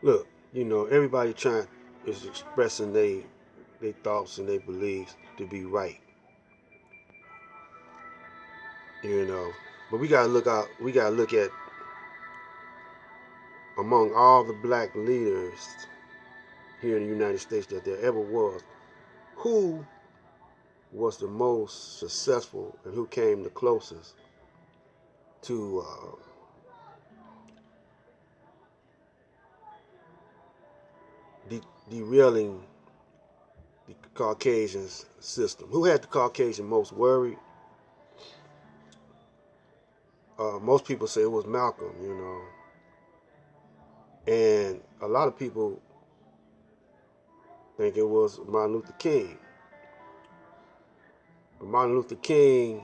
Look, everybody trying is expressing they thoughts and their beliefs to be right, you know. But we gotta look out. We gotta look at among all the black leaders here in the United States that there ever was, who was the most successful and who came the closest to de- derailing the Caucasian system. Who had the Caucasian most worried? Most people say it was Malcolm, and a lot of people think it was Martin Luther King. But Martin Luther King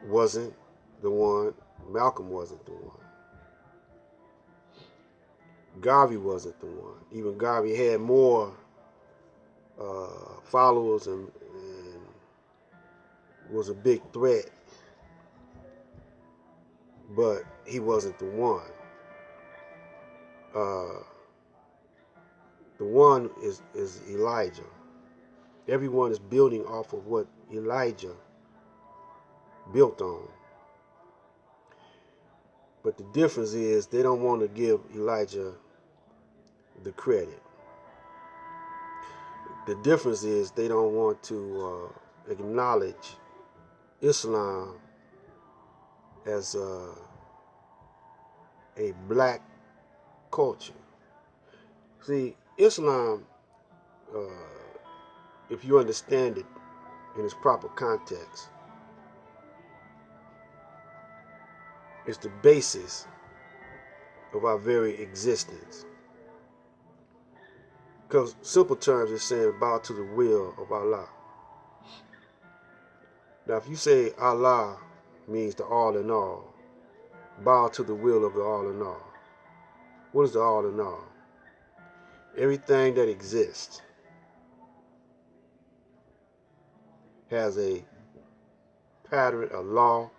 wasn't the one. Malcolm wasn't the one. Garvey wasn't the one. Even Garvey had more followers and was a big threat, but he wasn't the one. Uh, the one is Elijah. Everyone is building off of what Elijah built on. But the difference is they don't want to give Elijah the credit. The difference is they don't want to acknowledge Islam as a black culture. See, Islam, uh, if you understand it in its proper context, is the basis of our very existence. Because simple terms is saying bow to the will of Allah. Now, if you say Allah means the all in all, bow to the will of the all in all. What is the all in all? Everything that exists has a pattern, a law,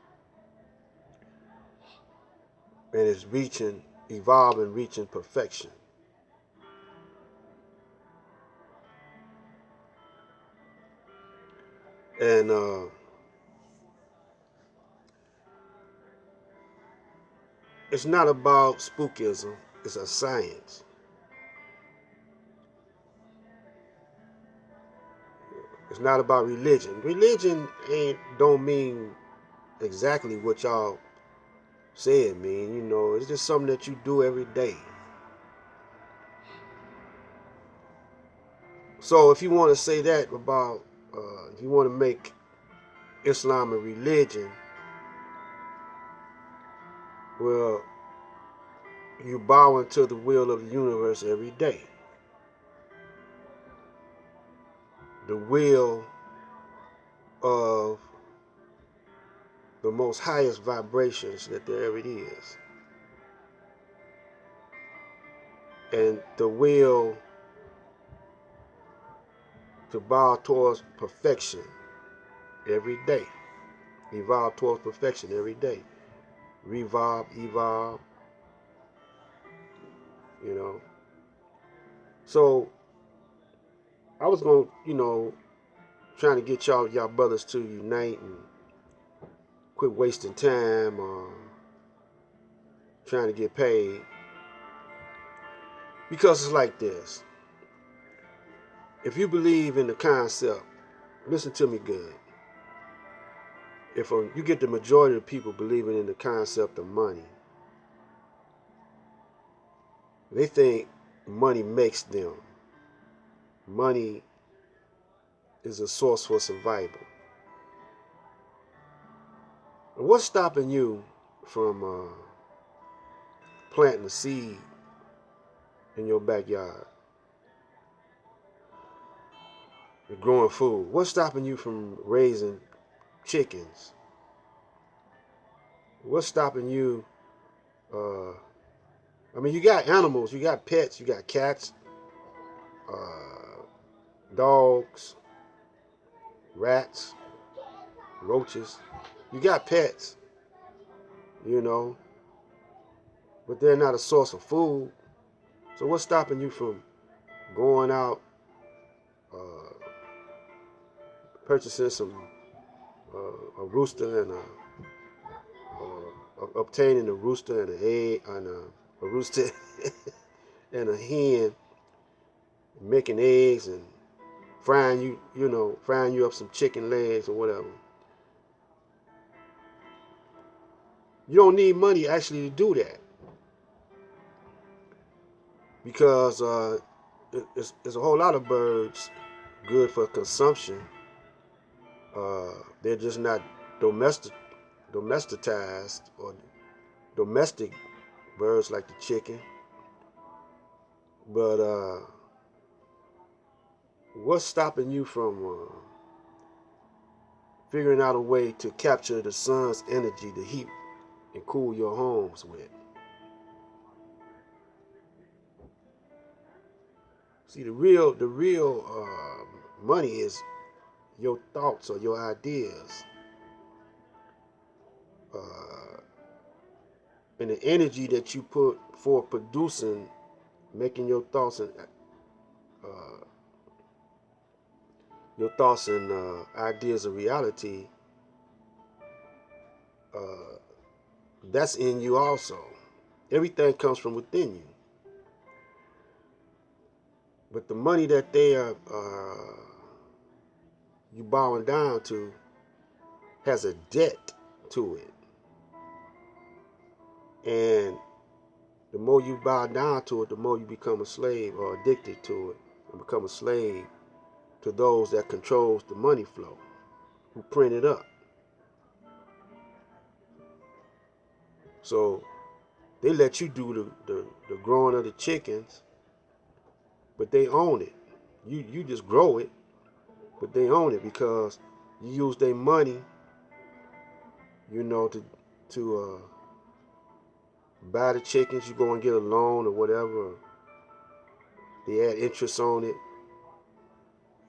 and is evolving, reaching perfection. And it's not about spookism, it's a science. It's not about religion. Religion ain't don't mean exactly what y'all say it mean. It's just something that you do every day. So if you want to say that about, if you want to make Islam a religion, well, you bow into the will of the universe every day. The will of the most highest vibrations that there ever is. And the will to bow towards perfection every day. Evolve towards perfection every day. Revolve, evolve, you know. So I was going to, trying to get y'all brothers to unite and quit wasting time trying to get paid. Because it's like this. If you believe in the concept, listen to me good. If you get the majority of people believing in the concept of money, they think money makes them. Money is a source for survival. And what's stopping you from planting a seed in your backyard and growing food? What's stopping you from raising chickens? What's stopping you? Uh, you got animals, you got pets, you got cats, uh, dogs, rats, roaches. You got pets, you know. but they're not a source of food. So what's stopping you from going out, purchasing some a rooster and obtaining a rooster and an egg and a rooster and a hen, making eggs and frying you up some chicken legs or whatever. You don't need money actually to do that, because it's a whole lot of birds good for consumption. They're just not domesticized or domestic birds like the chicken. But what's stopping you from figuring out a way to capture the sun's energy, the heat, and cool your homes with? See, the real money is your thoughts or your ideas, and the energy that you put for producing, making your thoughts and ideas a reality. That's in you also. Everything comes from within you. But the money that they are you bowing down to has a debt to it. And the more you bow down to it, the more you become a slave or addicted to it, and become a slave to those that controls the money flow, who print it up. So they let you do the growing of the chickens, but they own it. You just grow it, but they own it because you use their money, to buy the chickens. You go and get a loan or whatever. They add interest on it,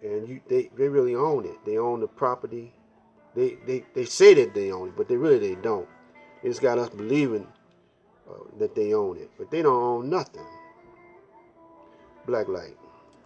and they really own it. They own the property. They say that they own it, but they don't. They just got us believing that they own it, but they don't own nothing. Black light.